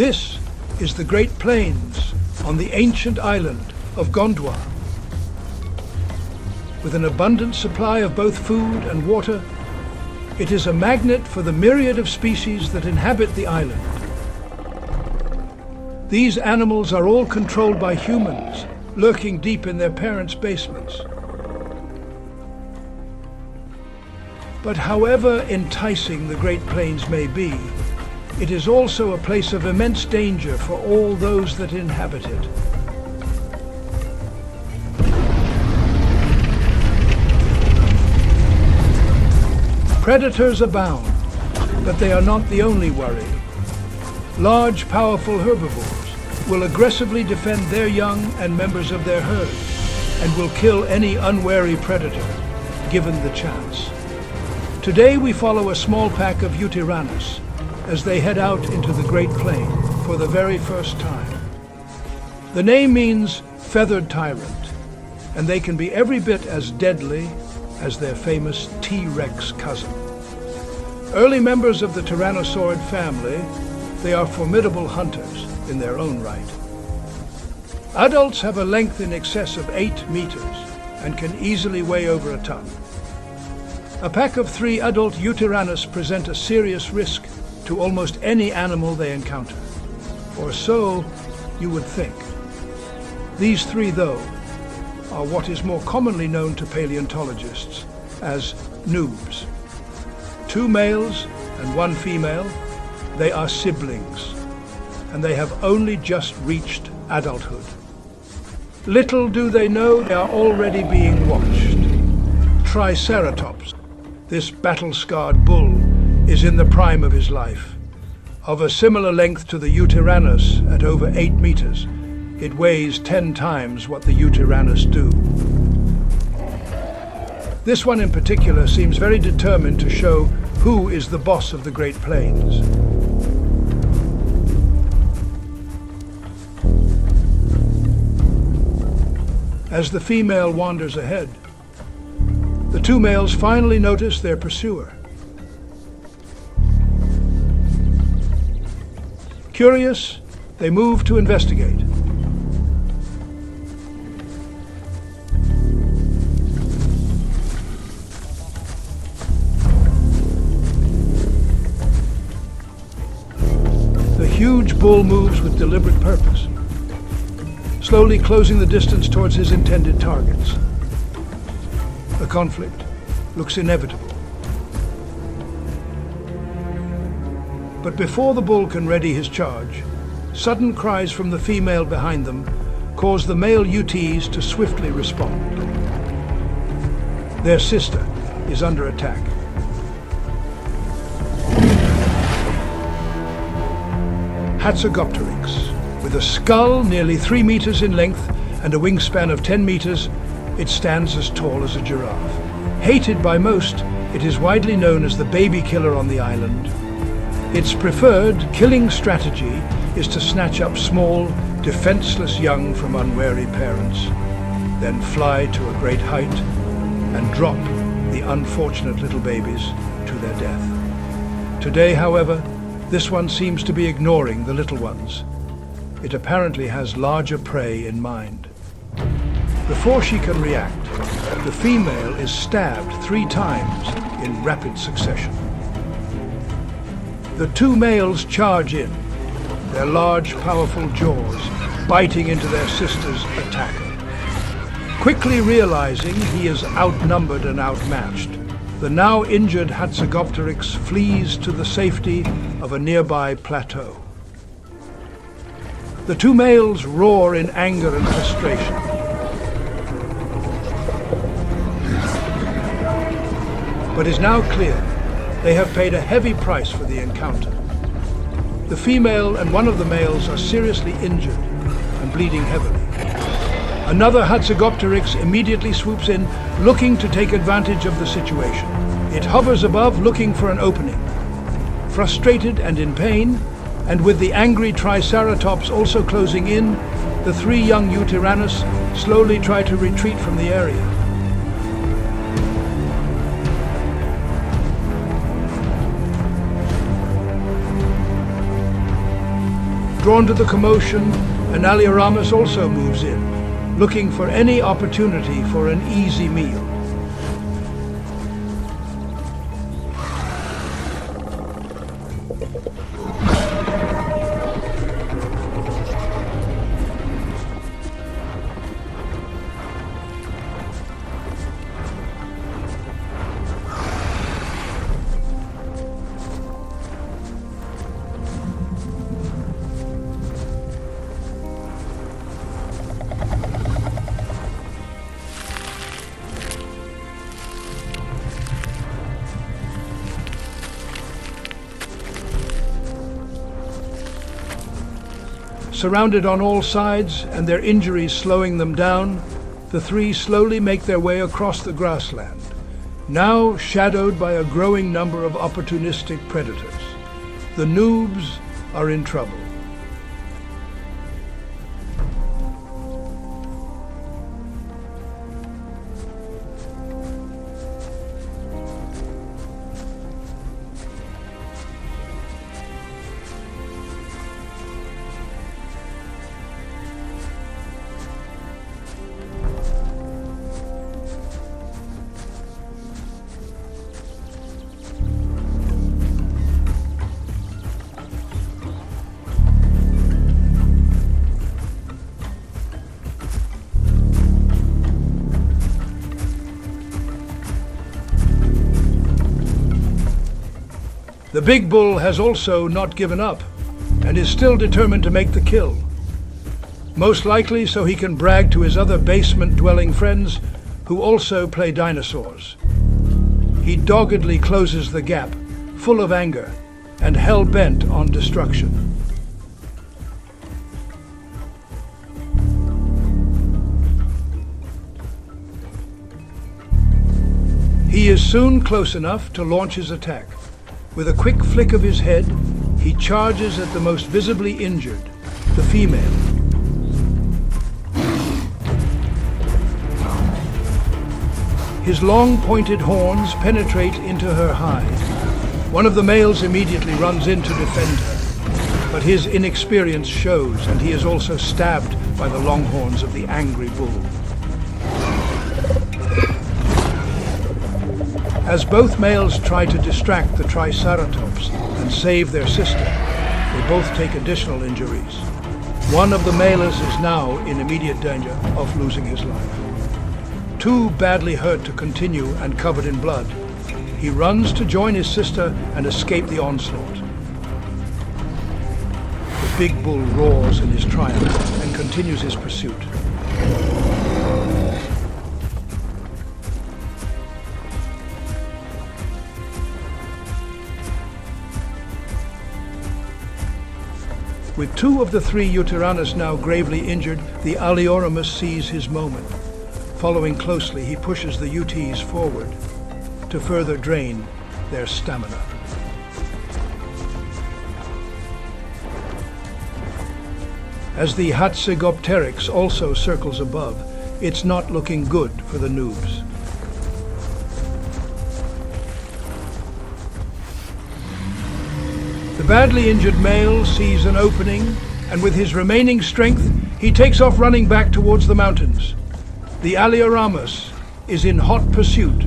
This is the Great Plains on the ancient island of Gondwa. With an abundant supply of both food and water, it is a magnet for the myriad of species that inhabit the island. These animals are all controlled by humans, lurking deep in their parents' basements. But however enticing the Great Plains may be, it is also a place of immense danger for all those that inhabit it. Predators abound, but they are not the only worry. Large, powerful herbivores will aggressively defend their young and members of their herd, and will kill any unwary predator, given the chance. Today we follow a small pack of Yutyrannus as they head out into the Great Plain for the very first time. The name means feathered tyrant, and they can be every bit as deadly as their famous T-Rex cousin. Early members of the tyrannosaurid family, they are formidable hunters in their own right. Adults have a length in excess of 8 meters and can easily weigh over a ton. A pack of 3 adult Yutyrannus present a serious risk to almost any animal they encounter, or so you would think. These 3, though, are what is more commonly known to paleontologists as noobs. 2 males and 1 female, they are siblings, and they have only just reached adulthood. Little do they know they are already being watched. Triceratops, this battle-scarred bull, is in the prime of his life. Of a similar length to the Yutyrannus at over 8 meters, it weighs 10 times what the Yutyrannus do. This one in particular seems very determined to show who is the boss of the Great Plains. As the female wanders ahead, the 2 males finally notice their pursuer. Curious, they move to investigate. The huge bull moves with deliberate purpose, slowly closing the distance towards his intended targets. The conflict looks inevitable. But before the bull can ready his charge, sudden cries from the female behind them cause the male UTs to swiftly respond. Their sister is under attack. Hatzegopteryx, with a skull nearly 3 meters in length and a wingspan of 10 meters, it stands as tall as a giraffe. Hated by most, it is widely known as the baby killer on the island. Its preferred killing strategy is to snatch up small, defenseless young from unwary parents, then fly to a great height and drop the unfortunate little babies to their death. Today, however, this one seems to be ignoring the little ones. It apparently has larger prey in mind. Before she can react, the female is stabbed 3 times in rapid succession. The 2 males charge in, their large, powerful jaws biting into their sister's attacker. Quickly realizing he is outnumbered and outmatched, the now injured Hatzegopteryx flees to the safety of a nearby plateau. The 2 males roar in anger and frustration. But it is now clear they have paid a heavy price for the encounter. The female and one of the males are seriously injured and bleeding heavily. Another Hatzegopteryx immediately swoops in, looking to take advantage of the situation. It hovers above, looking for an opening. Frustrated and in pain, and with the angry Triceratops also closing in, the 3 young Yutyrannus slowly try to retreat from the area. Drawn to the commotion, Analioramus also moves in, looking for any opportunity for an easy meal. Surrounded on all sides and their injuries slowing them down, the three slowly make their way across the grassland, now shadowed by a growing number of opportunistic predators. The noobs are in trouble. The big bull has also not given up and is still determined to make the kill. Most likely so he can brag to his other basement-dwelling friends who also play dinosaurs. He doggedly closes the gap, full of anger and hell-bent on destruction. He is soon close enough to launch his attack. With a quick flick of his head, he charges at the most visibly injured, the female. His long pointed horns penetrate into her hide. One of the males immediately runs in to defend her, but his inexperience shows, and he is also stabbed by the long horns of the angry bull. As both males try to distract the Triceratops and save their sister, they both take additional injuries. One of the males is now in immediate danger of losing his life. Too badly hurt to continue and covered in blood, he runs to join his sister and escape the onslaught. The big bull roars in his triumph and continues his pursuit. With two of the three Yutyrannus now gravely injured, the Alioramus sees his moment. Following closely, he pushes the UTs forward to further drain their stamina. As the Hatzegopteryx also circles above, it's not looking good for the noobs. The badly injured male sees an opening, and with his remaining strength, he takes off running back towards the mountains. The Alioramus is in hot pursuit.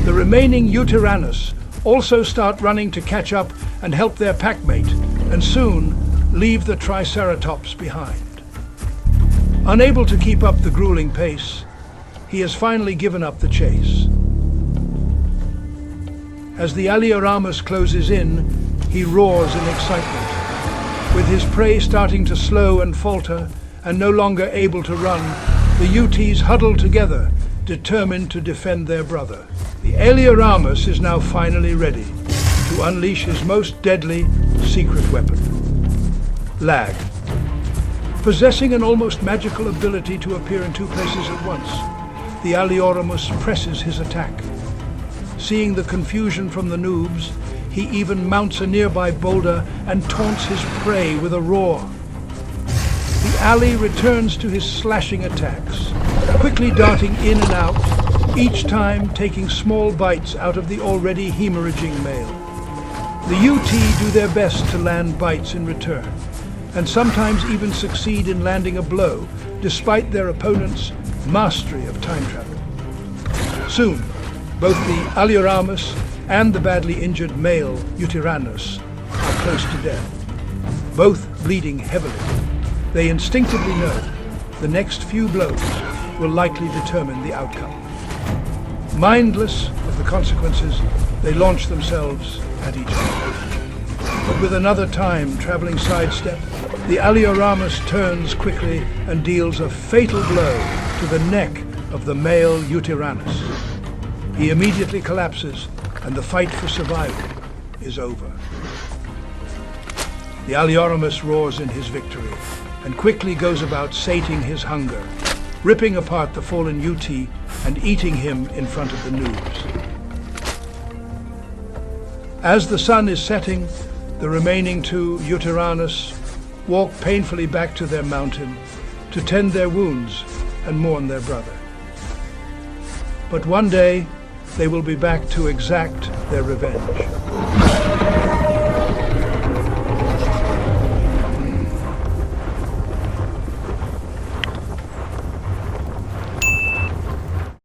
The remaining Yutyrannus also start running to catch up and help their packmate, and soon leave the Triceratops behind. Unable to keep up the grueling pace, he has finally given up the chase. As the Alioramus closes in, he roars in excitement. With his prey starting to slow and falter, and no longer able to run, the UTs huddle together, determined to defend their brother. The Alioramus is now finally ready to unleash his most deadly secret weapon, lag. Possessing an almost magical ability to appear in two places at once, the Alioramus presses his attack. Seeing the confusion from the noobs, he even mounts a nearby boulder and taunts his prey with a roar. The Ali returns to his slashing attacks, quickly darting in and out, each time taking small bites out of the already hemorrhaging male. The UT do their best to land bites in return, and sometimes even succeed in landing a blow, despite their opponent's mastery of time travel. Soon, both the Alioramus and the badly injured male Uteranus are close to death, both bleeding heavily. They instinctively know the next few blows will likely determine the outcome. Mindless of the consequences, they launch themselves at each other. But with another time-traveling sidestep, the Alioramus turns quickly and deals a fatal blow to the neck of the male Uteranus. He immediately collapses, and the fight for survival is over. The Alioramus roars in his victory and quickly goes about sating his hunger, ripping apart the fallen UT and eating him in front of the noobs. As the sun is setting, the remaining two Uteranus walk painfully back to their mountain to tend their wounds and mourn their brother. But one day, they will be back to exact their revenge.